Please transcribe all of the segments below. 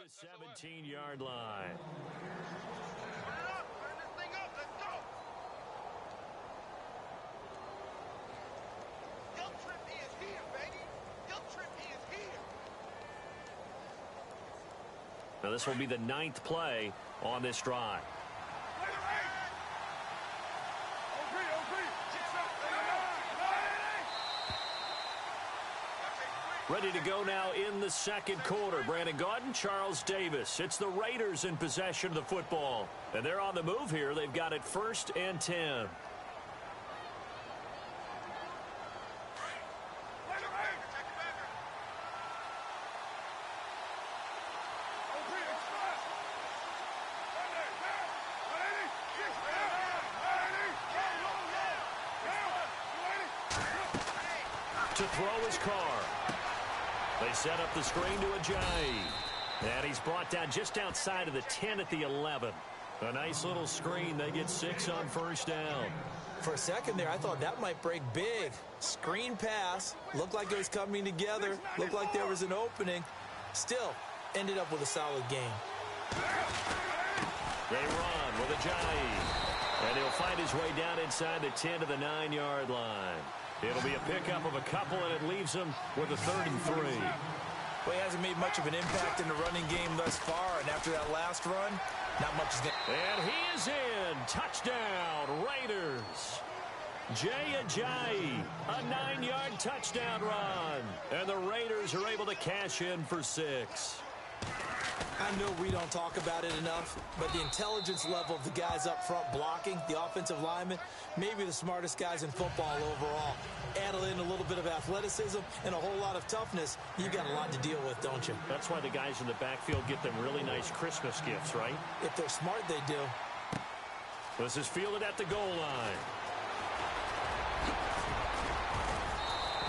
the 17-yard line. Turn it up. Turn this thing up. Let's go. Guilt trip is here, baby. Guilt trip is here. Now this will be the 9th play on this drive. Ready to go now in the second quarter. Brandon Gaudin, Charles Davis. It's the Raiders in possession of the football. And they're on the move here. They've got it 1st and 10. To throw his car. They set up the screen to Ajayi. And he's brought down just outside of the 10 at the 11. A nice little screen. They get 6 on 1st down. For a second there, I thought that might break big. Screen pass. Looked like it was coming together. Looked like there was an opening. Still, ended up with a solid game. They run with Ajayi. And he'll find his way down inside the 10 to the 9-yard line. It'll be a pickup of a couple, and it leaves him with a 3rd and 3. Well, he hasn't made much of an impact in the running game thus far, and after that last run, not much is going to... And he is in. Touchdown, Raiders. Jay Ajayi, a 9-yard touchdown run. And the Raiders are able to cash in for 6. I know we don't talk about it enough, but the intelligence level of the guys up front blocking, the offensive linemen, maybe the smartest guys in football overall. Add in a little bit of athleticism and a whole lot of toughness, you got a lot to deal with, don't you? That's why the guys in the backfield get them really nice Christmas gifts, right? If they're smart, they do. This is fielded at the goal line.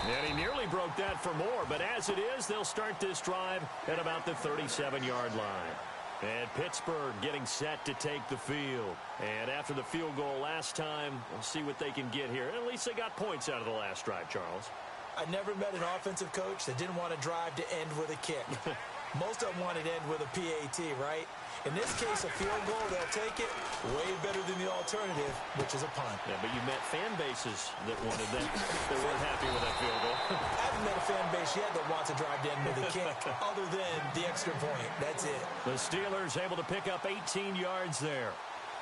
And he nearly broke that for more, but as it is, they'll start this drive at about the 37-yard line. And Pittsburgh getting set to take the field. And after the field goal last time, we'll see what they can get here. At least they got points out of the last drive, Charles. I never met an offensive coach that didn't want to drive to end with a kick. Most of them wanted to end with a PAT, right? In this case, a field goal, they'll take it way better than the alternative, which is a punt. Yeah, but you met fan bases that wanted that. They weren't happy with that field goal. I haven't met a fan base yet that wants to drive to end with a kick, other than the extra point. That's it. The Steelers able to pick up 18 yards there.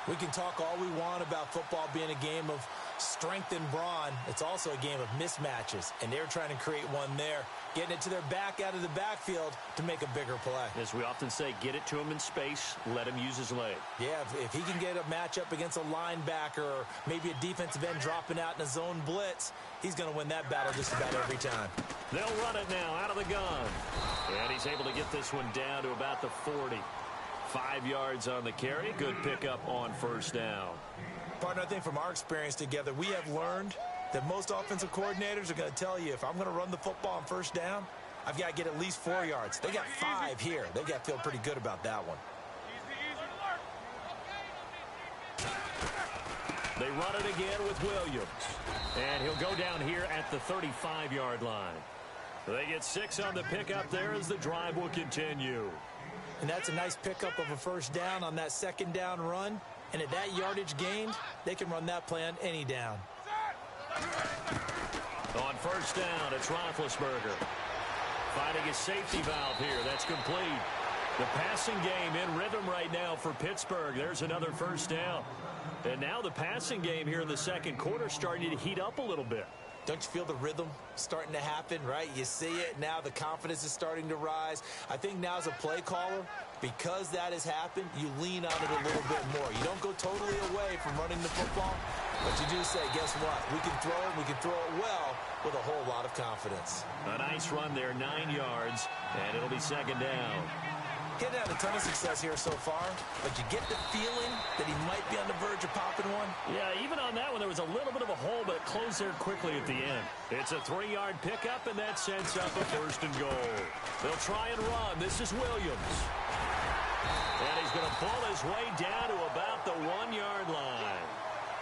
We can talk all we want about football being a game of strength and brawn. It's also a game of mismatches, and they're trying to create one there, getting it to their back out of the backfield to make a bigger play. As we often say, get it to him in space, let him use his leg. Yeah, if he can get a matchup against a linebacker or maybe a defensive end dropping out in a zone blitz, he's going to win that battle just about every time. They'll run it now out of the gun. And he's able to get this one down to about the 40. 5 yards on the carry. Good pickup on 1st down. Partner, I think from our experience together, we have learned that most offensive coordinators are going to tell you, if I'm going to run the football on 1st down, I've got to get at least 4 yards. They got 5 here. They've got to feel pretty good about that one. They run it again with Williams. And he'll go down here at the 35-yard line. They get 6 on the pickup there as the drive will continue. And that's a nice pickup of a 1st down on that 2nd down run. And at that yardage gained, they can run that play on any down. On 1st down, it's Roethlisberger. Finding his safety valve here. That's complete. The passing game in rhythm right now for Pittsburgh. There's another 1st down. And now the passing game here in the second quarter starting to heat up a little bit. Don't you feel the rhythm starting to happen, right? You see it now. The confidence is starting to rise. I think now as a play caller, because that has happened, you lean on it a little bit more. You don't go totally away from running the football, but you do say, guess what? We can throw it. We can throw it well with a whole lot of confidence. A nice run there, 9 yards, and it'll be 2nd down. Getting had a ton of success here so far, but you get the feeling that he might be on the verge of popping one. Yeah, even on that one, there was a little bit of a hole, but it closed there quickly at the end. It's a 3-yard pickup, and that sets up a 1st and goal. They'll try and run. This is Williams. And he's going to pull his way down to about the 1-yard line.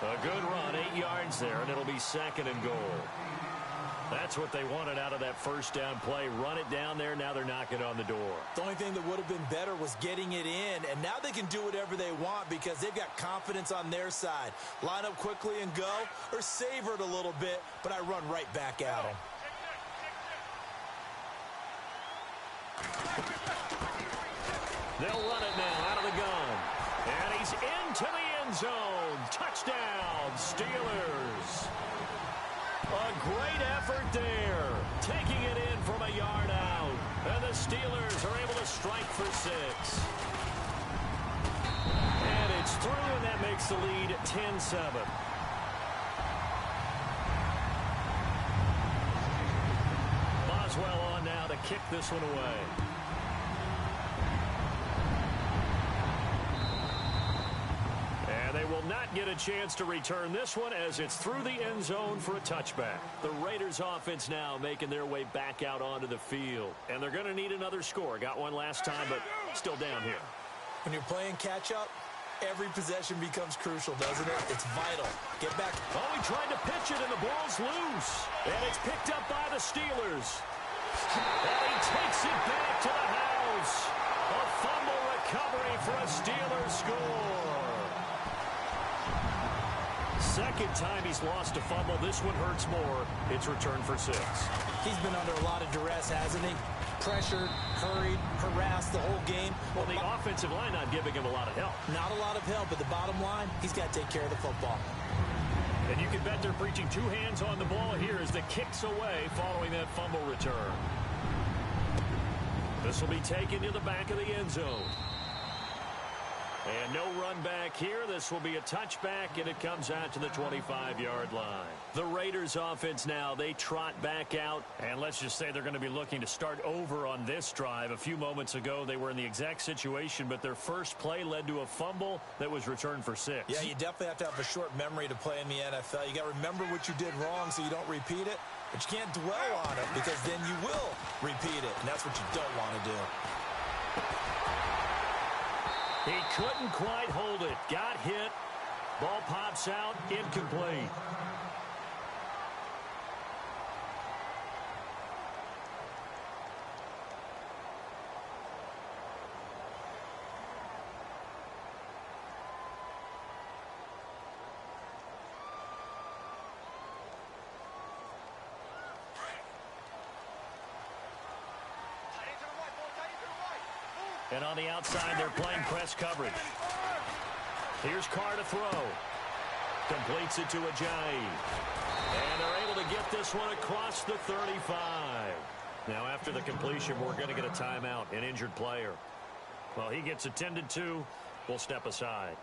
A good run, 8 yards there, and it'll be 2nd and goal. That's what they wanted out of that first down play. Run it down there. Now they're knocking on the door. The only thing that would have been better was getting it in, and now they can do whatever they want because they've got confidence on their side. Line up quickly and go, or savor it a little bit, but I run right back at them. They'll run it now out of the gun. And he's into the end zone. Touchdown, Steelers. A great effort there. Taking it in from a yard out. And the Steelers are able to strike for 6. And it's through, and that makes the lead 10-7. Boswell on now to kick this one away. And they will not get a chance to return this one as it's through the end zone for a touchback. The Raiders offense now making their way back out onto the field. And they're going to need another score. Got one last time, but still down here. When you're playing catch-up, every possession becomes crucial, doesn't it? It's vital. Get back. Oh, he tried to pitch it, and the ball's loose. And it's picked up by the Steelers. And he takes it back to the house. A fumble recovery for a Steelers score. Second time he's lost a fumble. This one hurts more. It's returned for 6. He's been under a lot of duress, hasn't he? Pressured, hurried, harassed the whole game. Well, the offensive line not giving him a lot of help. Not a lot of help, but the bottom line, he's got to take care of the football. And you can bet they're preaching 2 hands on the ball here as the kick's away following that fumble return. This will be taken to the back of the end zone. And no run back here. This will be a touchback, and it comes out to the 25-yard line. The Raiders offense now, they trot back out. And let's just say they're going to be looking to start over on this drive. A few moments ago, they were in the exact situation, but their first play led to a fumble that was returned for 6. Yeah, you definitely have to have a short memory to play in the NFL. You got to remember what you did wrong so you don't repeat it. But you can't dwell on it because then you will repeat it. And that's what you don't want to do. He couldn't quite hold it. Got hit. Ball pops out. Incomplete. And on the outside, they're playing press coverage. Here's Carr to throw. Completes it to Ajayi. And they're able to get this one across the 35. Now, after the completion, we're going to get a timeout, an injured player. Well, he gets attended to. We'll step aside.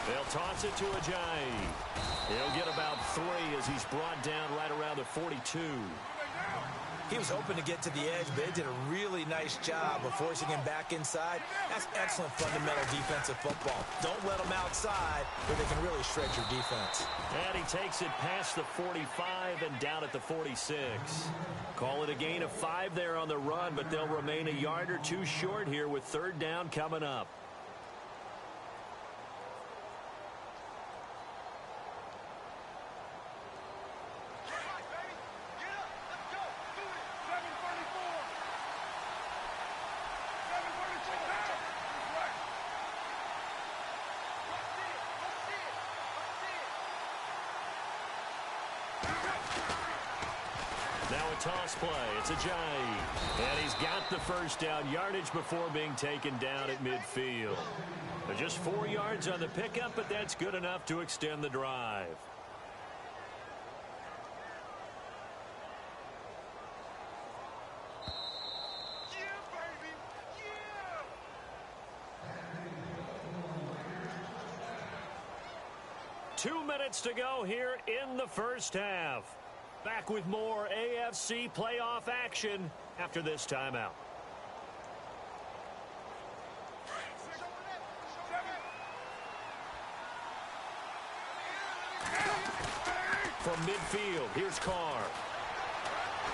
They'll toss it to Ajayi. He'll get about 3 as he's brought down right around the 42. He was hoping to get to the edge, but they did a really nice job of forcing him back inside. That's excellent fundamental defensive football. Don't let them outside where they can really shred your defense. And he takes it past the 45 and down at the 46. Call it a gain of 5 there on the run, but they'll remain a yard or 2 short here with 3rd down coming up. Now a toss play. It's Ajayi. And he's got the first down yardage before being taken down at midfield. Just 4 yards on the pickup, but that's good enough to extend the drive. Yeah, baby! Yeah! 2 minutes to go here in the first half. Back with more AFC playoff action after this timeout. From midfield, here's Carr.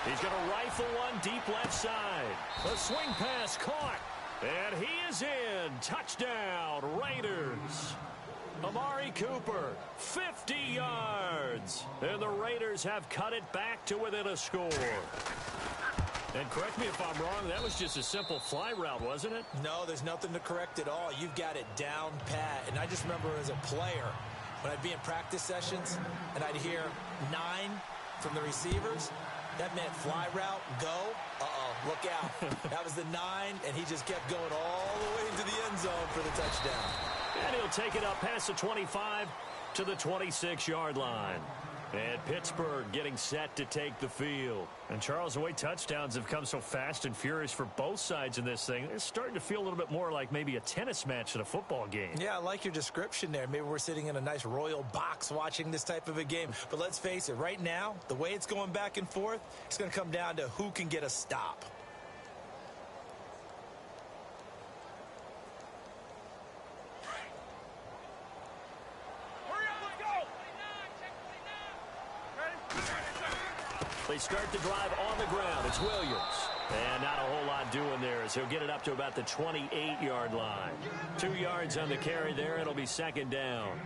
He's going to rifle one deep left side. A swing pass caught. And he is in. Touchdown, Raiders. Amari Cooper, 50 yards. And the Raiders have cut it back to within a score. And correct me if I'm wrong, that was just a simple fly route, wasn't it? No, there's nothing to correct at all. You've got it down pat. And I just remember as a player, when I'd be in practice sessions and I'd hear 9 from the receivers, that meant fly route, go. Uh-oh, look out. That was the 9, and he just kept going all the way into the end zone for the touchdown. And he'll take it up past the 25 to the 26-yard line. And Pittsburgh getting set to take the field. And, Charles, the way touchdowns have come so fast and furious for both sides in this thing, it's starting to feel a little bit more like maybe a tennis match than a football game. Yeah, I like your description there. Maybe we're sitting in a nice royal box watching this type of a game. But let's face it, right now, the way it's going back and forth, it's going to come down to who can get a stop. They start the drive on the ground. It's Williams. And not a whole lot doing there as he'll get it up to about the 28-yard line. 2 yards on the carry there. It'll be second down.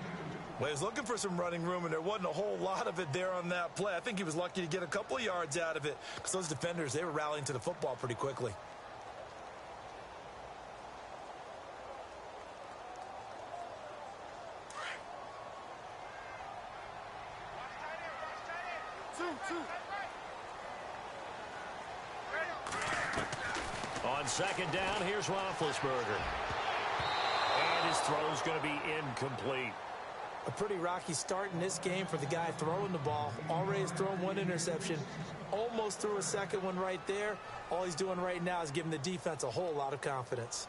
Well, he was looking for some running room, and there wasn't a whole lot of it there on that play. I think he was lucky to get a couple of yards out of it because those defenders, they were rallying to the football pretty quickly. On second down, here's Roethlisberger. And his throw's going to be incomplete. A pretty rocky start in this game for the guy throwing the ball. Already has thrown one interception. Almost threw a second one right there. All he's doing right now is giving the defense a whole lot of confidence.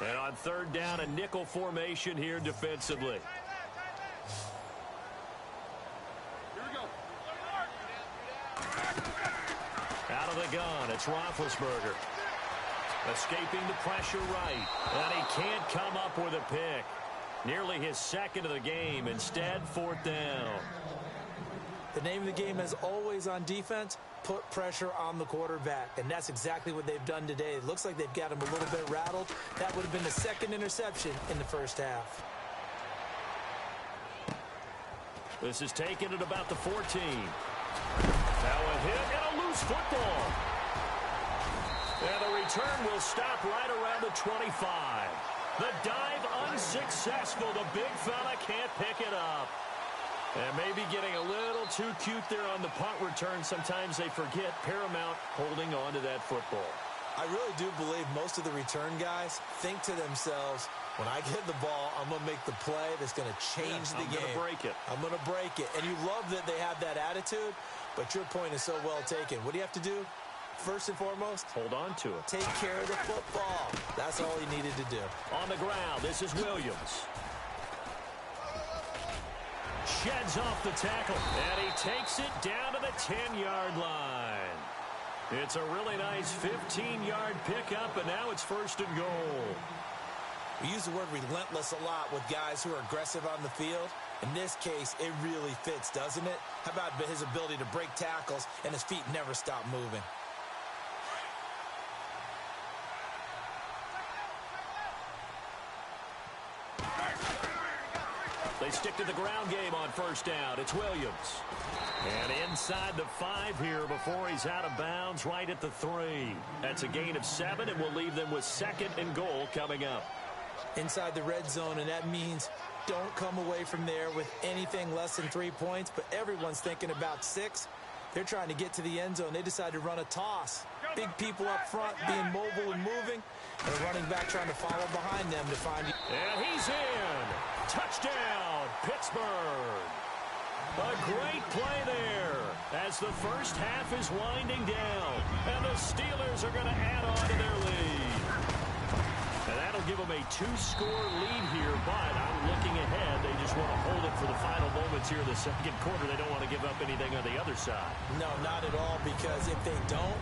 And on third down, a nickel formation here defensively. Here we go. Out of the gun, it's Roethlisberger. Escaping the pressure right. And he can't come up with a pick. Nearly his second of the game. Instead, fourth down. The name of the game is always on defense, put pressure on the quarterback. And that's exactly what they've done today. It looks like they've got him a little bit rattled. That would have been the second interception in the first half. This is taken at about the 14. Now a hit and a loose football. And the return will stop right around the 25. The dive unsuccessful. The big fella can't pick it up. And maybe getting a little too cute there on the punt return. Sometimes they forget Paramount holding on to that football. I really do believe most of the return guys think to themselves, when I get the ball, I'm going to make the play that's going to change the game. I'm going to break it. I'm going to break it. And you love that they have that attitude, but your point is so well taken. What do you have to do? First and foremost, hold on to it. Take care of the football. That's all he needed to do. On the ground, this is Williams. Sheds off the tackle, and he takes it down to the 10-yard line. It's a really nice 15-yard pickup, and now it's first and goal. We use the word relentless a lot with guys who are aggressive on the field. In this case, it really fits, doesn't it? How about his ability to break tackles, and his feet never stop moving? They stick to the ground game on first down. It's Williams. And inside the 5 here before he's out of bounds right at the 3. That's a gain of 7, and we'll leave them with second and goal coming up. Inside the red zone, and that means don't come away from there with anything less than 3 points, but everyone's thinking about 6. They're trying to get to the end zone. They decided to run a toss. Big people up front being mobile and moving, and a running back trying to follow behind them to find... And he's in. Touchdown, Pittsburgh. A great play there as the first half is winding down, and the Steelers are going to add on to their lead. And that'll give them a 2-score lead here, but I'm looking ahead. They just want to hold it for the final moments here in the second quarter. They don't want to give up anything on the other side. No, not at all, because if they don't,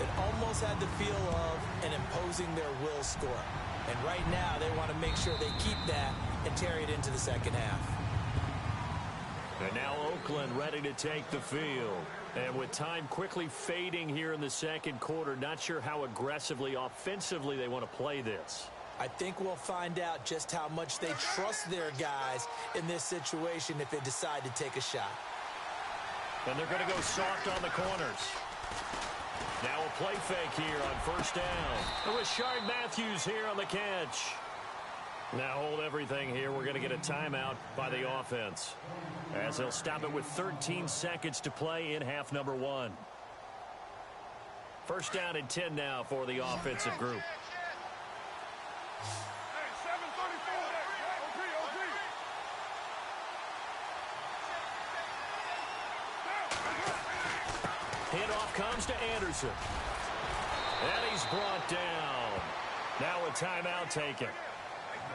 it almost had the feel of an imposing their will score. And right now, they want to make sure they keep that and carry it into the second half. And now Oakland ready to take the field. And with time quickly fading here in the second quarter, not sure how aggressively, offensively they want to play this. I think we'll find out just how much they trust their guys in this situation if they decide to take a shot. And they're going to go soft on the corners. Now a play fake here on first down. And Rashard Matthews here on the catch. Now hold everything here. We're going to get a timeout by the offense, as they'll stop it with 13 seconds to play in half number 1. First down and 10 now for the offensive group. Handoff comes to Anderson. And he's brought down. Now a timeout taken.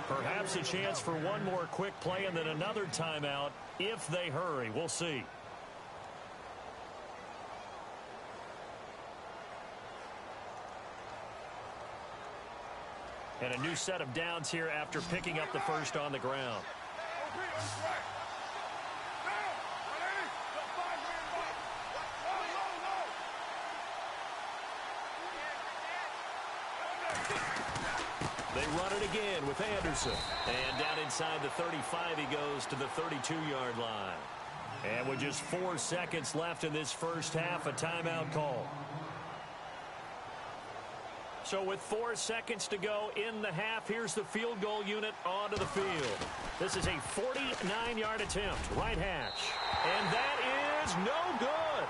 Perhaps a chance for one more quick play and then another timeout if they hurry. We'll see. And a new set of downs here after picking up the first on the ground. They run it again with Anderson. And down inside the 35, he goes to the 32-yard line. And with just 4 seconds left in this first half, a timeout call. So with 4 seconds to go in the half, here's the field goal unit onto the field. This is a 49-yard attempt, right hash. And that is no good.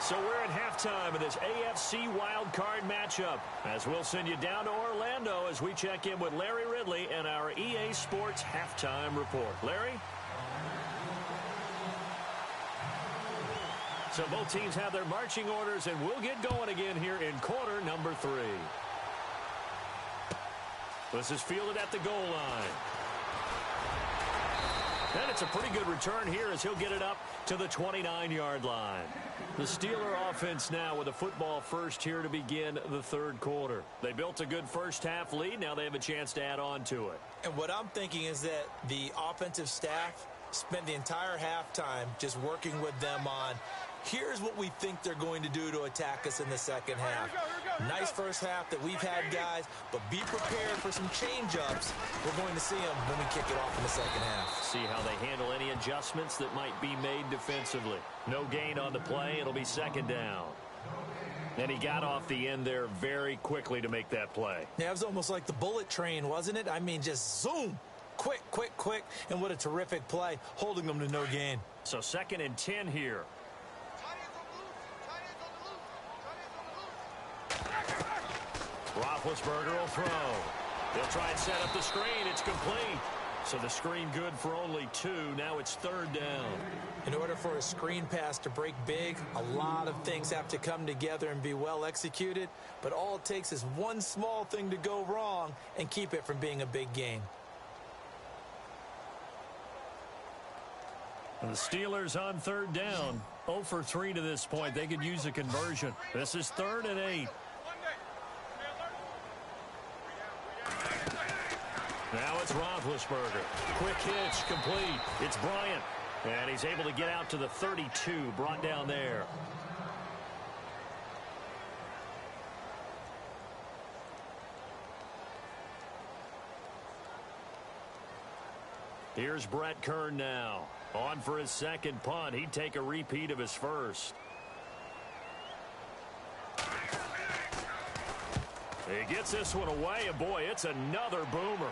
So we're at halftime of this AFC wildcard matchup, as we'll send you down to Orlando as we check in with Larry Ridley and our EA Sports halftime report. Larry? So both teams have their marching orders, and we'll get going again here in quarter number 3. This is fielded at the goal line. And it's a pretty good return here as he'll get it up to the 29-yard line. The Steeler offense now with a football first here to begin the third quarter. They built a good first half lead. Now they have a chance to add on to it. And what I'm thinking is that the offensive staff spent the entire halftime just working with them on, here's what we think they're going to do to attack us in the second half. Nice first half that we've had, guys, but be prepared for some change-ups. We're going to see them when we kick it off in the second half. See how they handle any adjustments that might be made defensively. No gain on the play. It'll be second down. And he got off the end there very quickly to make that play. Yeah, it was almost like the bullet train, wasn't it? I mean, just zoom. Quick, quick, quick. And what a terrific play, holding them to no gain. So second and 10 here. Roethlisberger will throw. They'll try and set up the screen. It's complete. So the screen good for only 2. Now it's third down. In order for a screen pass to break big, a lot of things have to come together and be well executed. But all it takes is one small thing to go wrong and keep it from being a big gain. And the Steelers on third down. 0 for 3 to this point. They could use a conversion. This is 3rd and 8. Now it's Roethlisberger. Quick hitch, complete. It's Bryant. And he's able to get out to the 32, brought down there. Here's Brett Kern now. On for his second punt. He'd take a repeat of his first. He gets this one away, and boy, it's another boomer.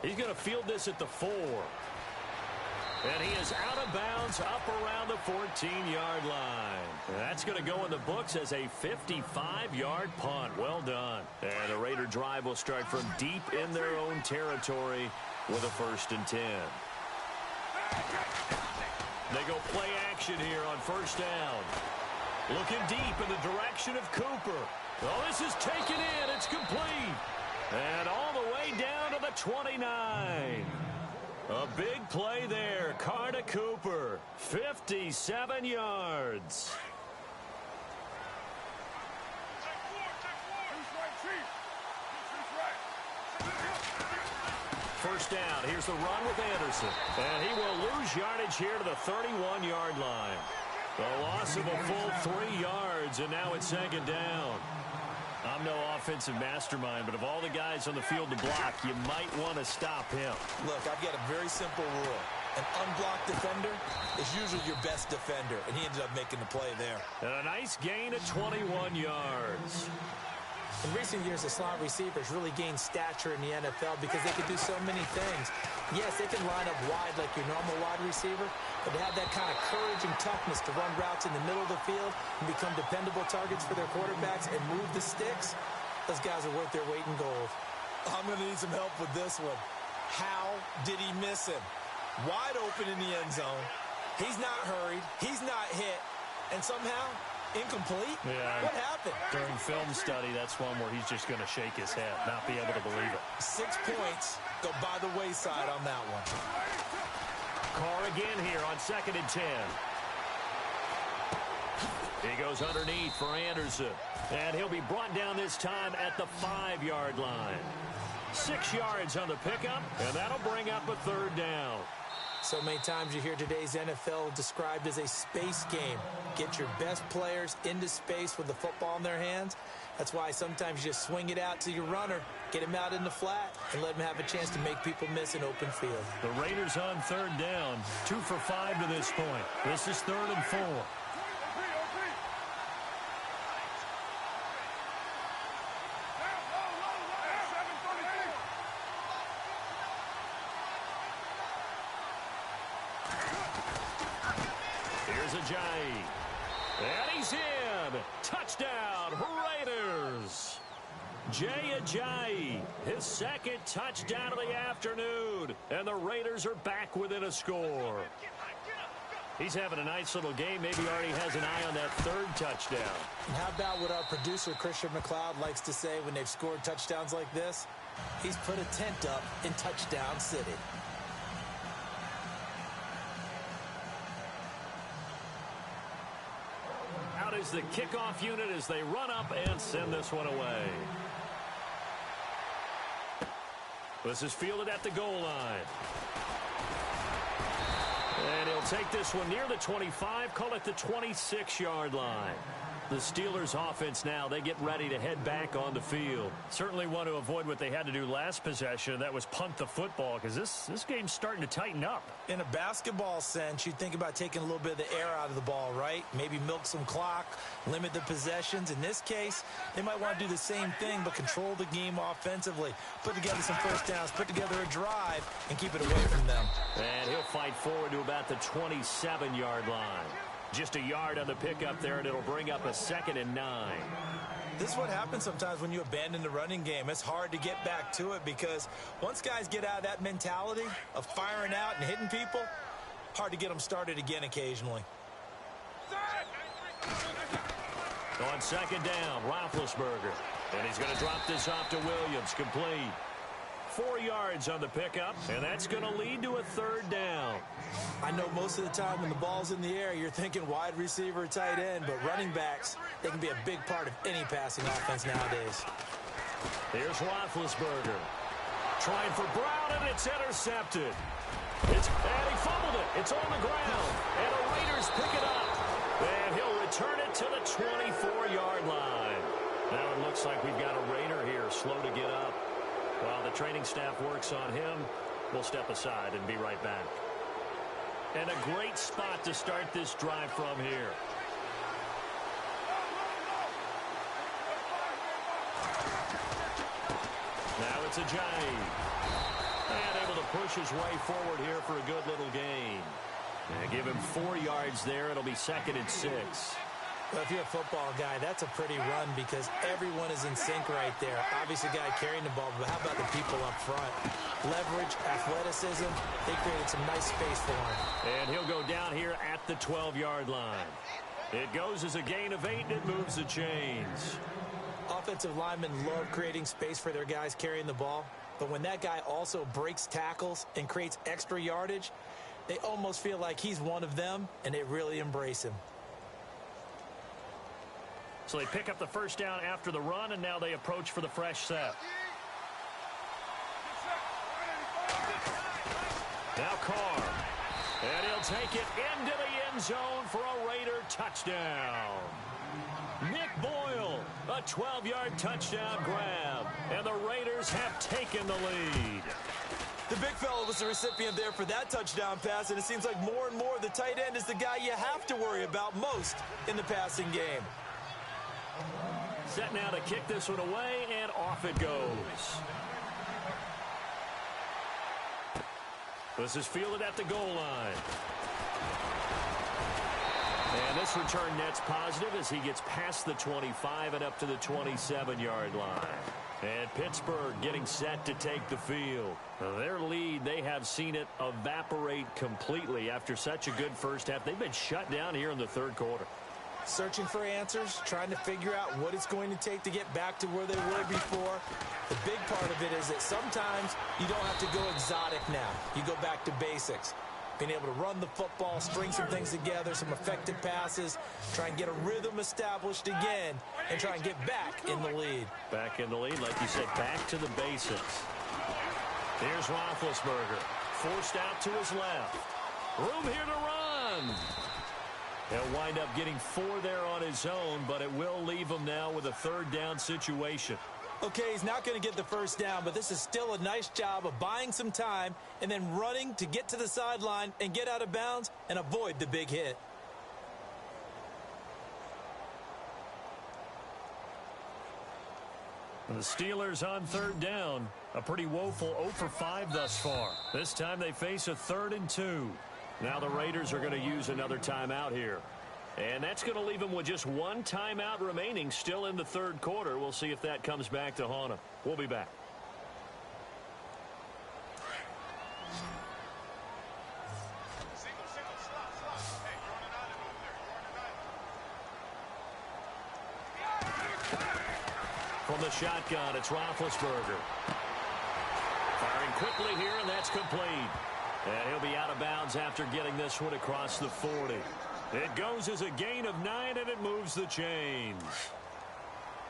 He's going to field this at the 4. And he is out of bounds up around the 14-yard line. And that's going to go in the books as a 55-yard punt. Well done. And the Raider drive will start from deep in their own territory with a 1st and 10. They go play action here on first down. Looking deep in the direction of Cooper. Oh, this is taken in. It's complete. And all the way down to the 29. A big play there. Carter Cooper, 57 yards. First down. Here's the run with Anderson. And he will lose yardage here to the 31-yard line. A loss of a full 3 yards, and now it's second down. I'm no offensive mastermind, but of all the guys on the field to block, you might want to stop him. Look, I've got a very simple rule. An unblocked defender is usually your best defender, and he ended up making the play there. And a nice gain of 21 yards. In recent years, the slot receivers really gained stature in the NFL because they can do so many things. Yes, they can line up wide like your normal wide receiver, but they have that kind of courage and toughness to run routes in the middle of the field and become dependable targets for their quarterbacks and move the sticks. Those guys are worth their weight in gold. I'm going to need some help with this one. How did he miss him? Wide open in the end zone. He's not hurried. He's not hit. And somehow, incomplete? Yeah. What happened? During film study, that's one where he's just going to shake his head, not be able to believe it. 6 points go by the wayside on that one. Carr again here on 2nd and 10. He goes underneath for Anderson. And he'll be brought down this time at the 5-yard line. 6 yards on the pickup, and that'll bring up a 3rd down. So many times you hear today's NFL described as a space game. Get your best players into space with the football in their hands. That's why sometimes you just swing it out to your runner, get him out in the flat, and let him have a chance to make people miss an open field. The Raiders on 3rd down, 2 for 5 to this point. This is 3rd and 4. Ajayi. And he's in. Touchdown, Raiders. Jay Ajayi, his 2nd touchdown of the afternoon. And the Raiders are back within a score. He's having a nice little game. Maybe already has an eye on that 3rd touchdown. And how about what our producer, Christian McLeod, likes to say when they've scored touchdowns like this? He's put a tent up in Touchdown City. Out is the kickoff unit as they run up and send this one away. This is fielded at the goal line. And he'll take this one near the 25, call it the 26-yard line. The Steelers offense now, they get ready to head back on the field. Certainly want to avoid what they had to do last possession. That was punt the football, because this game's starting to tighten up. In a basketball sense, you think about taking a little bit of the air out of the ball, right? Maybe milk some clock, limit the possessions. In this case, they might want to do the same thing, but control the game offensively. Put together some first downs, put together a drive, and keep it away from them. And he'll fight forward to about the 27-yard line. Just a yard on the pickup there, and it'll bring up a 2nd and 9. This is what happens sometimes when you abandon the running game. It's hard to get back to it because once guys get out of that mentality of firing out and hitting people, hard to get them started again occasionally. On 2nd down, Roethlisberger. And he's going to drop this off to Williams, complete. 4 yards on the pickup, and that's going to lead to a 3rd down. I know most of the time when the ball's in the air, you're thinking wide receiver, tight end, but running backs, they can be a big part of any passing offense nowadays. Here's Roethlisberger. Trying for Brown, and it's intercepted. And he fumbled it. It's on the ground, and the Raiders pick it up. And he'll return it to the 24-yard line. Now it looks like we've got a Raider here, slow to get up. While the training staff works on him, we'll step aside and be right back. And a great spot to start this drive from here. Now it's Ajayi. And able to push his way forward here for a good little gain. And give him 4 yards there. It'll be 2nd and 6. Well, if you're a football guy, that's a pretty run because everyone is in sync right there. Obviously, the guy carrying the ball, but how about the people up front? Leverage, athleticism, they created some nice space for him. And he'll go down here at the 12-yard line. It goes as a gain of 8, and it moves the chains. Offensive linemen love creating space for their guys carrying the ball, but when that guy also breaks tackles and creates extra yardage, they almost feel like he's one of them, and they really embrace him. So they pick up the first down after the run, and now they approach for the fresh set. Now Carr, and he'll take it into the end zone for a Raider touchdown. Nick Boyle, a 12-yard touchdown grab, and the Raiders have taken the lead. The big fella was the recipient there for that touchdown pass, and it seems like more and more the tight end is the guy you have to worry about most in the passing game. Set now to kick this one away, and off it goes. This is fielded at the goal line. And this return net's positive as he gets past the 25 and up to the 27-yard line. And Pittsburgh getting set to take the field. Their lead, they have seen it evaporate completely after such a good first half. They've been shut down here in the third quarter. Searching for answers, trying to figure out what it's going to take to get back to where they were before. The big part of it is that sometimes you don't have to go exotic now. You go back to basics. Being able to run the football, string some things together, some effective passes, try and get a rhythm established again, and try and get back in the lead. Back in the lead, like you said, back to the basics. Here's Roethlisberger, forced out to his left. Room here to run. He'll wind up getting 4 there on his own, but it will leave him now with a third down situation. Okay, he's not going to get the first down, but this is still a nice job of buying some time and then running to get to the sideline and get out of bounds and avoid the big hit. The Steelers on third down. A pretty woeful 0 for 5 thus far. This time they face a 3rd and 2. Now the Raiders are going to use another timeout here. And that's going to leave them with just 1 timeout remaining still in the third quarter. We'll see if that comes back to haunt them. We'll be back. From the shotgun, it's Roethlisberger. Firing quickly here, and that's complete. And he'll be out of bounds after getting this one across the 40. It goes as a gain of 9, and it moves the chains.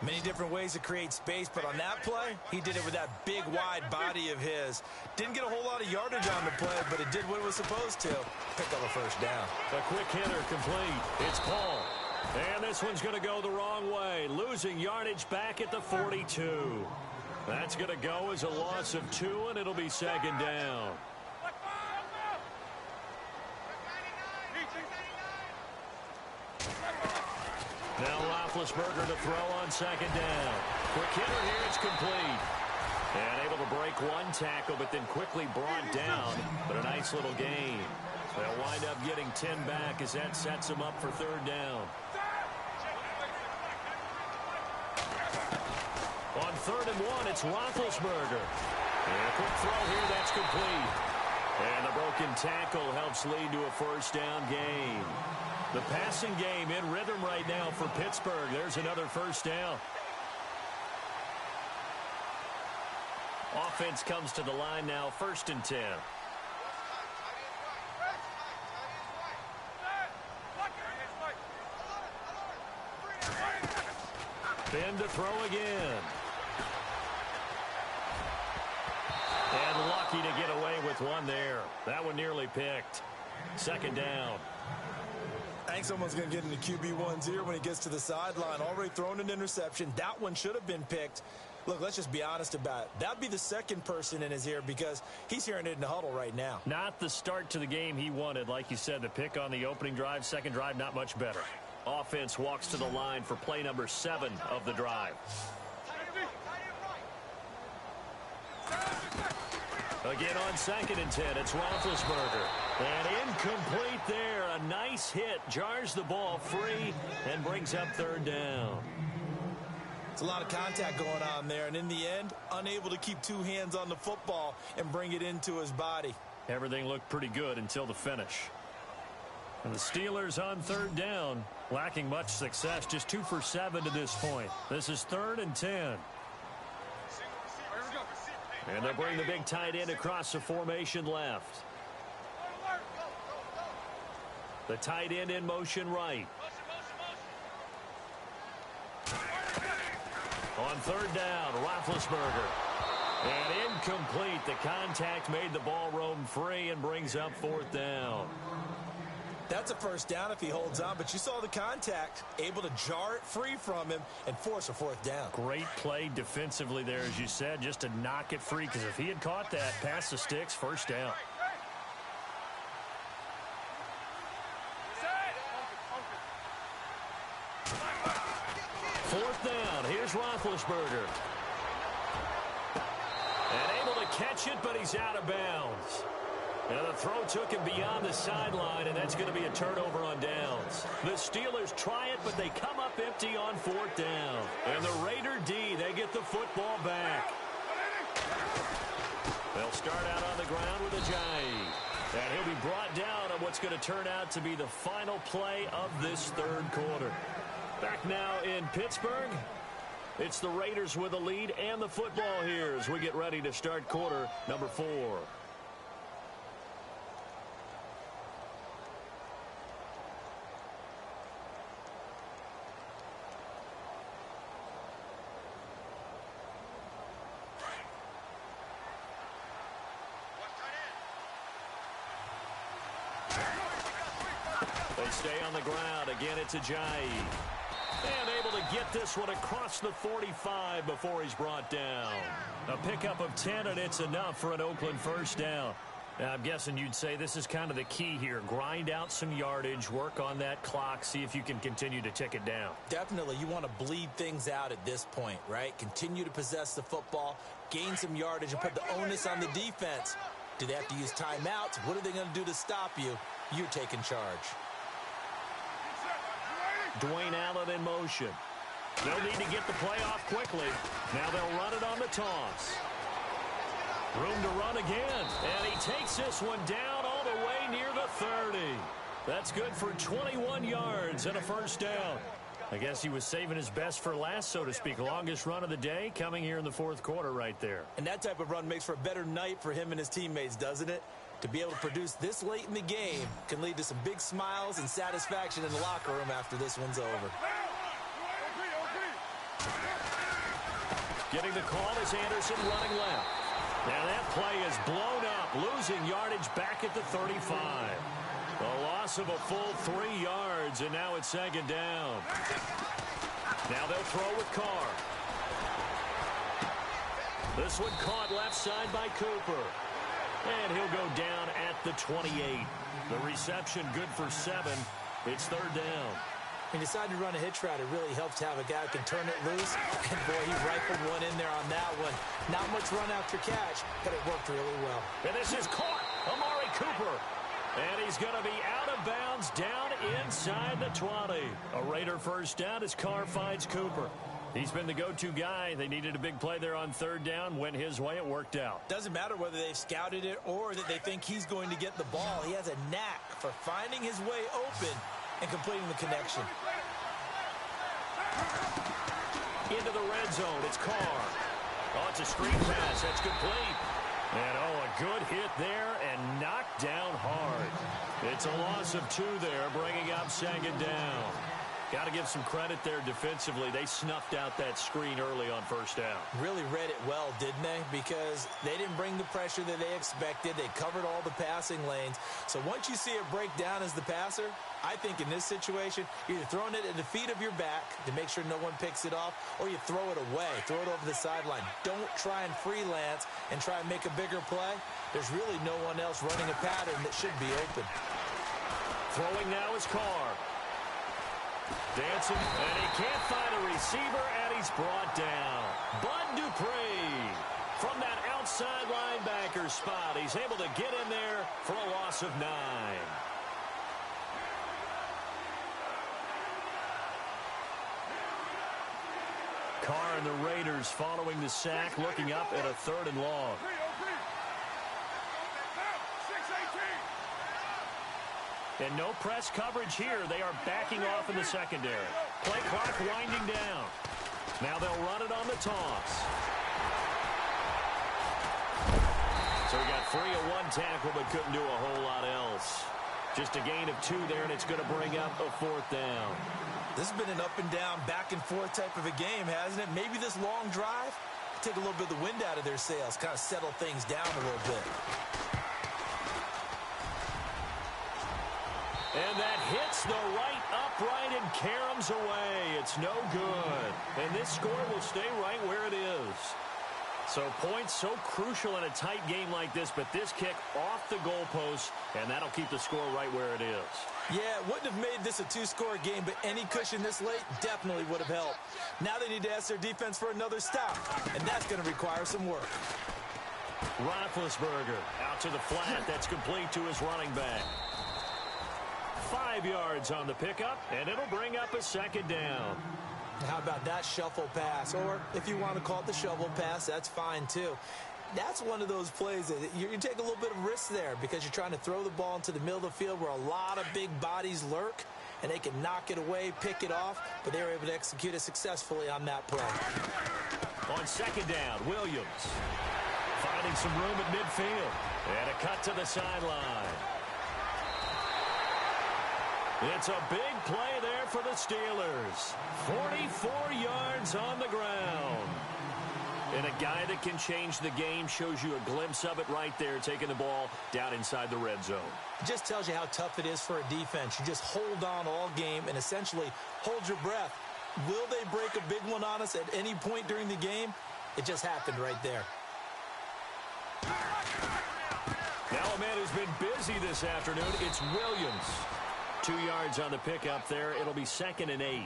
Many different ways to create space, but on that play, he did it with that big, wide body of his. Didn't get a whole lot of yardage on the play, but it did what it was supposed to. Pick up a first down. A quick hitter complete. It's Paul. And this one's going to go the wrong way, losing yardage back at the 42. That's going to go as a loss of 2, and it'll be second down. Now Roethlisberger to throw on second down. Quick hitter here, it's complete. And able to break 1 tackle, but then quickly brought down. But a nice little gain. They'll wind up getting 10 back as that sets them up for third down. On 3rd and 1, it's Roethlisberger. And a quick throw here, that's complete. And the broken tackle helps lead to a first down gain. The passing game in rhythm right now for Pittsburgh. There's another first down. Offense comes to the line now, 1st and 10. Ben to throw again. And lucky to get away with 1 there. That one nearly picked. Second down. I think someone's going to get into QB1's here when he gets to the sideline. Already thrown an interception. That one should have been picked. Look, let's just be honest about it. That'd be the second person in his ear because he's hearing it in the huddle right now. Not the start to the game he wanted. Like you said, the pick on the opening drive, second drive, not much better. Offense walks to the line for play number 7 of the drive. Again on 2nd and 10, it's Roethlisberger. And incomplete there. A nice hit. Jars the ball free and brings up third down. It's a lot of contact going on there. And in the end, unable to keep 2 hands on the football and bring it into his body. Everything looked pretty good until the finish. And the Steelers on third down, lacking much success, just 2 for 7 to this point. This is 3rd and 10. And they'll bring the big tight end across the formation left. The tight end in motion right. On third down, Roethlisberger. And incomplete. The contact made the ball roam free and brings up 4th down. That's a first down if he holds on, but you saw the contact, able to jar it free from him and force a 4th down. Great play defensively there, as you said, just to knock it free, because if he had caught that, past the sticks, first down. Fourth down, here's Roethlisberger. And able to catch it, but he's out of bounds. Now the throw took him beyond the sideline, and that's going to be a turnover on downs. The Steelers try it, but they come up empty on 4th down. And the Raider D, they get the football back. They'll start out on the ground with Ajayi. And he'll be brought down on what's going to turn out to be the final play of this 3rd quarter. Back now in Pittsburgh. It's the Raiders with the lead and the football here as we get ready to start quarter number 4. They stay on the ground. Again, it's Ajayi. And able to get this one across the 45 before he's brought down. A pickup of 10, and it's enough for an Oakland first down. Now, I'm guessing you'd say this is kind of the key here. Grind out some yardage, work on that clock, see if you can continue to tick it down. Definitely, you want to bleed things out at this point, right? Continue to possess the football, gain some yardage, and put the onus on the defense. Do they have to use timeouts? What are they going to do to stop you? You're taking charge. Dwayne Allen in motion. They'll need to get the play off quickly. Now they'll run it on the toss. Room to run again. And he takes this one down all the way near the 30. That's good for 21 yards and a first down. I guess he was saving his best for last, so to speak. Longest run of the day coming here in the 4th quarter right there. And that type of run makes for a better night for him and his teammates, doesn't it? To be able to produce this late in the game can lead to some big smiles and satisfaction in the locker room after this one's over. Getting the call is Anderson running left. Now that play is blown up, losing yardage back at the 35. A loss of a full 3 yards, and now it's 2nd down. Now they'll throw with Carr. This one caught left side by Cooper. And he'll go down at the 28. The reception good for 7. It's 3rd down. He decided to run a hitch route. It really helps to have a guy who can turn it loose. And, boy, he rifled one in there on that one. Not much run after catch, but it worked really well. And this is caught. Amari Cooper. And he's going to be out of bounds down inside the 20. A Raider first down as Carr finds Cooper. He's been the go-to guy. They needed a big play there on 3rd down. Went his way. It worked out. Doesn't matter whether they've scouted it or that they think he's going to get the ball. He has a knack for finding his way open and completing the connection. Into the red zone. It's Carr. Oh, it's a screen pass. That's complete. And, a good hit there and knocked down hard. It's a loss of 2 there, bringing up 2nd down. Got to give some credit there defensively. They snuffed out that screen early on first down. Really read it well, didn't they? Because they didn't bring the pressure that they expected. They covered all the passing lanes. So once you see it break down as the passer, I think in this situation, you're either throwing it at the feet of your back to make sure no one picks it off, or you throw it away, throw it over the sideline. Don't try and freelance and try and make a bigger play. There's really no one else running a pattern that should be open. Throwing now is Carr. Dancing, and he can't find a receiver, and he's brought down. Bud Dupree from that outside linebacker spot. He's able to get in there for a loss of 9. Carr and the Raiders following the sack, looking up at a 3rd and long. And no press coverage here. They are backing off in the secondary. Play clock winding down. Now they'll run it on the toss. So he got free of one tackle but couldn't do a whole lot else. Just a gain of 2 there, and it's going to bring up a 4th down. This has been an up-and-down, back-and-forth type of a game, hasn't it? Maybe this long drive, take a little bit of the wind out of their sails, kind of settle things down a little bit. And that hits the right upright and caroms away. It's no good. And this score will stay right where it is. So points so crucial in a tight game like this, but this kick off the goalpost, and that'll keep the score right where it is. Yeah, it wouldn't have made this a 2-score game, but any cushion this late definitely would have helped. Now they need to ask their defense for another stop, and that's going to require some work. Roethlisberger out to the flat. That's complete to his running back. 5 yards on the pickup, and it'll bring up a 2nd down. How about that shuffle pass? Or if you want to call it the shovel pass, that's fine too. That's one of those plays that you take a little bit of risk there because you're trying to throw the ball into the middle of the field where a lot of big bodies lurk, and they can knock it away, pick it off, but they were able to execute it successfully on that play. On 2nd down, Williams finding some room at midfield. And a cut to the sideline. It's a big play there for the Steelers. 44 yards on the ground. And a guy that can change the game shows you a glimpse of it right there, taking the ball down inside the red zone. It just tells you how tough it is for a defense. You just hold on all game and essentially hold your breath. Will they break a big one on us at any point during the game? It just happened right there. Now a man who's been busy this afternoon, it's Williams. 2 yards on the pickup there. It'll be 2nd and 8.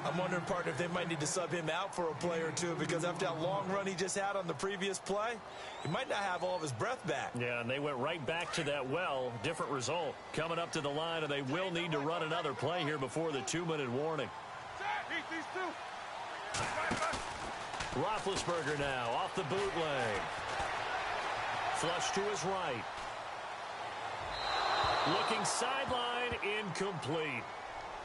I'm wondering, partner, if they might need to sub him out for a play or two because after that long run he just had on the previous play, he might not have all of his breath back. Yeah, and they went right back to that well. Different result. Coming up to the line, and they will need to run another play here before the 2-minute warning. Roethlisberger now off the bootleg. Flush to his right. Looking sideline, incomplete.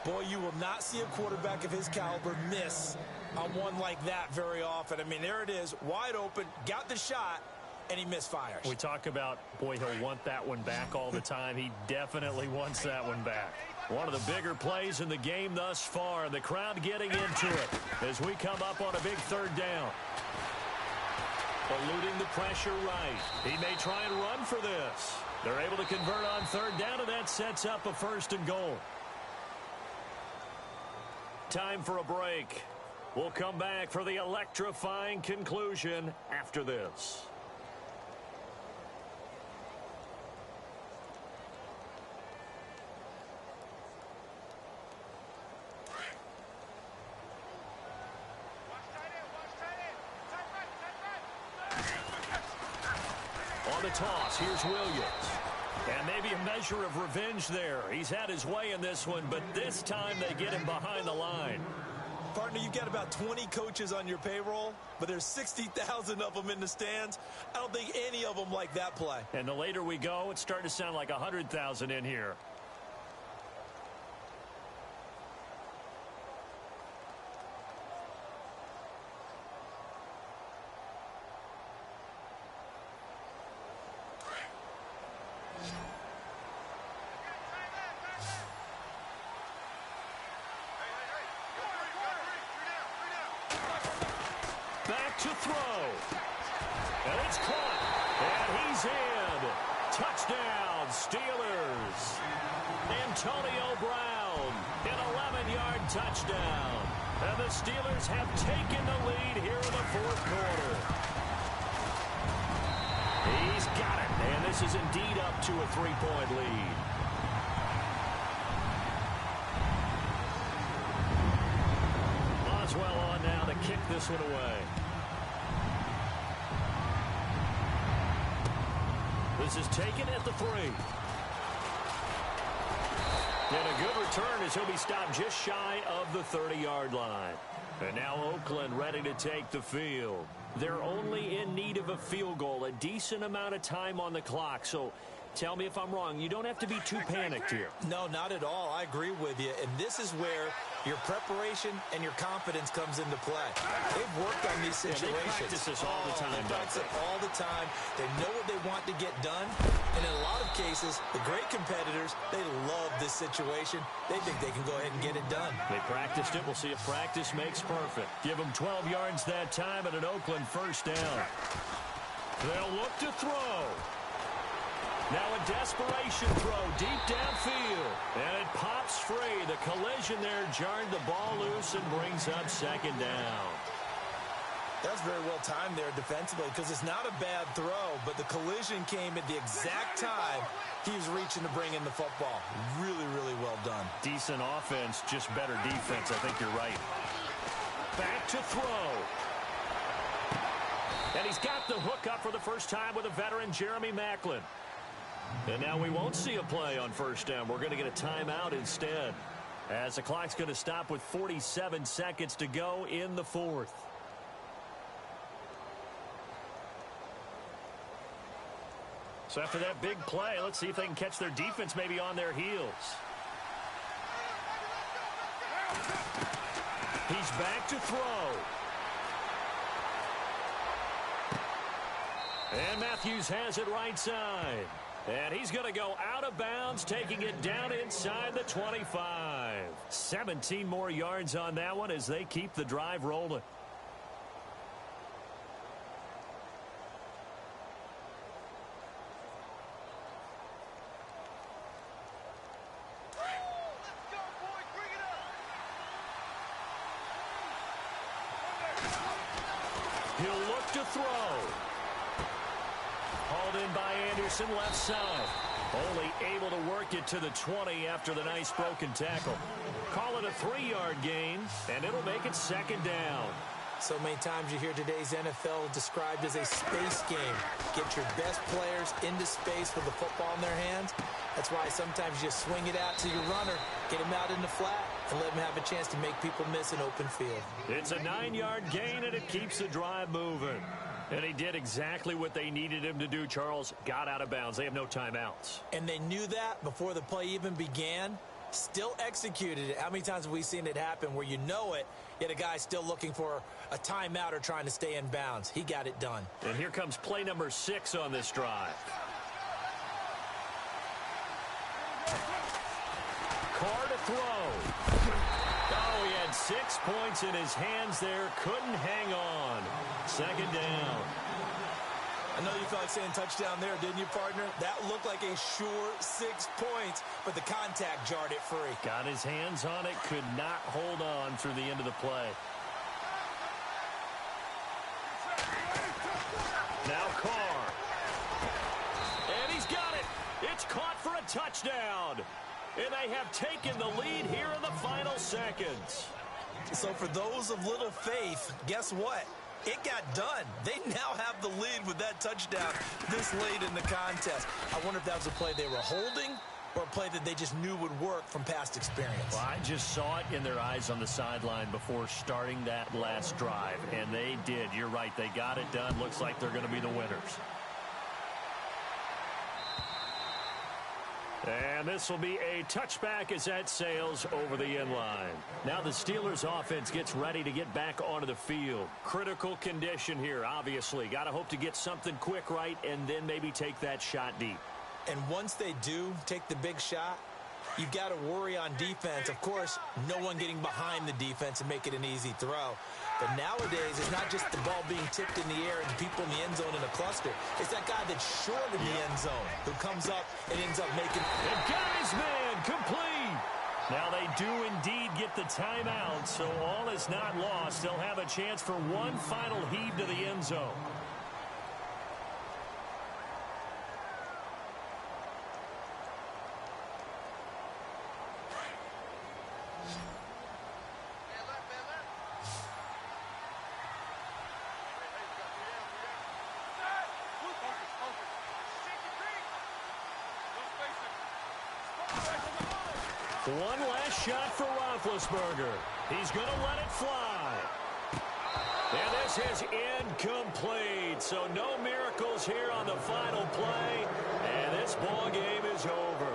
Boy, you will not see a quarterback of his caliber miss on one like that very often. I mean, there it is, wide open, got the shot, and he misfires. We talk about, boy, he'll want that one back all the time. He definitely wants that one back. One of the bigger plays in the game thus far. The crowd getting into it as we come up on a big 3rd down. Eluding the pressure right. He may try and run for this. They're able to convert on 3rd down, and that sets up a 1st and goal. Time for a break. We'll come back for the electrifying conclusion after this. On the toss, here's Williams. And maybe a measure of revenge there. He's had his way in this one, but this time they get him behind the line. Partner, you've got about 20 coaches on your payroll, but there's 60,000 of them in the stands. I don't think any of them like that play. And the later we go, it's starting to sound like 100,000 in here. Back to throw. And it's caught. And he's in. Touchdown, Steelers. Antonio Brown, an 11-yard touchdown. And the Steelers have taken the lead here in the 4th quarter. He's got it. And this is indeed up to a 3-point lead. Oswell on now to kick this one away. This is taken at the 3. And a good return as he'll be stopped just shy of the 30-yard line. And now Oakland ready to take the field. They're only in need of a field goal, a decent amount of time on the clock. So Tell me if I'm wrong. You don't have to be too panicked here. No, not at all. I agree with you. And this is where your preparation and your confidence comes into play. They've worked on these situations. They practice this all the time. They practice it all the time. They know what they want to get done. And in a lot of cases, the great competitors, they love this situation. They think they can go ahead and get it done. They practiced it. We'll see if practice makes perfect. Give them 12 yards that time and an Oakland first down. They'll look to throw. Now a desperation throw deep downfield. And it pops free. The collision there jarred the ball loose and brings up second down. That's very well timed there defensively because it's not a bad throw, but the collision came at the exact time he was reaching to bring in the football. Really, really well done. Decent offense, just better defense. I think you're right. Back to throw. And he's got the hook up for the first time with a veteran, Jeremy Maclin. And now we won't see a play on first down. We're going to get a timeout instead, as the clock's going to stop with 47 seconds to go in the fourth. So after that big play, let's see if they can catch their defense maybe on their heels. He's back to throw. And Matthews has it right side. And he's going to go out of bounds, taking it down inside the 25. 17 more yards on that one as they keep the drive rolling. He'll look to throw. Hauled in by Anderson, left side. Only able to work it to the 20 after the nice broken tackle. Call it a 3-yard gain, and it'll make it second down. So many times you hear today's NFL described as a space game. Get your best players into space with the football in their hands. That's why sometimes you swing it out to your runner, get him out in the flat, and let him have a chance to make people miss an open field. It's a 9-yard gain, and it keeps the drive moving. And he did exactly what they needed him to do, Charles. Got out of bounds. They have no timeouts. And they knew that before the play even began. Still executed it. How many times have we seen it happen where you know it, yet a guy's still looking for a timeout or trying to stay in bounds? He got it done. And here comes play number 6 on this drive. Carr to throw. Oh, he had 6 points in his hands there. Couldn't hang on. Second down. I know you felt like saying touchdown there, didn't you, partner? That looked like a sure 6 points, but the contact jarred it free. Got his hands on it, could not hold on through the end of the play. Now Carr. And he's got it. It's caught for a touchdown. And they have taken the lead here in the final seconds. So for those of little faith, guess what? It got done. They now have the lead with that touchdown this late in the contest. I wonder if that was a play they were holding or a play that they just knew would work from past experience. Well, I just saw it in their eyes on the sideline before starting that last drive, and they did. You're right. They got it done. Looks like they're going to be the winners. And this will be a touchback as that sails over the end line. Now the Steelers offense gets ready to get back onto the field. Critical condition here, obviously. Got to hope to get something quick right and then maybe take that shot deep. And once they do take the big shot, you've got to worry on defense. Of course, no one getting behind the defense and make it an easy throw. But nowadays, it's not just the ball being tipped in the air and people in the end zone in a cluster. It's that guy that's short in the end zone who comes up and ends up making... And got his man complete. Now they do indeed get the timeout, so all is not lost. They'll have a chance for one final heave to the end zone. One last shot for Roethlisberger. He's going to let it fly. And this is incomplete. So no miracles here on the final play. And this ball game is over.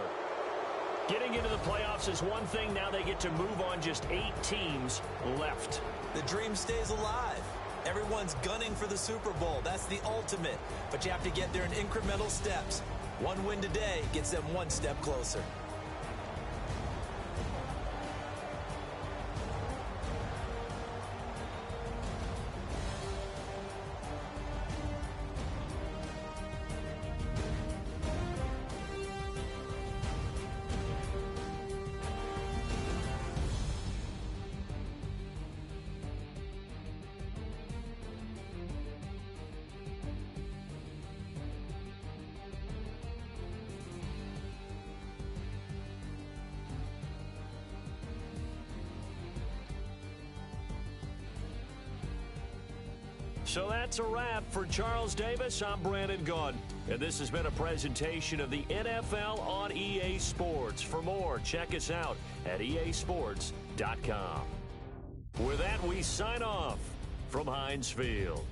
Getting into the playoffs is one thing. Now they get to move on. Just 8 teams left. The dream stays alive. Everyone's gunning for the Super Bowl. That's the ultimate. But you have to get there in incremental steps. One win today gets them one step closer. So that's a wrap for Charles Davis. I'm Brandon Gaudin, and this has been a presentation of the NFL on EA Sports. For more, check us out at easports.com. With that, we sign off from Heinz Field.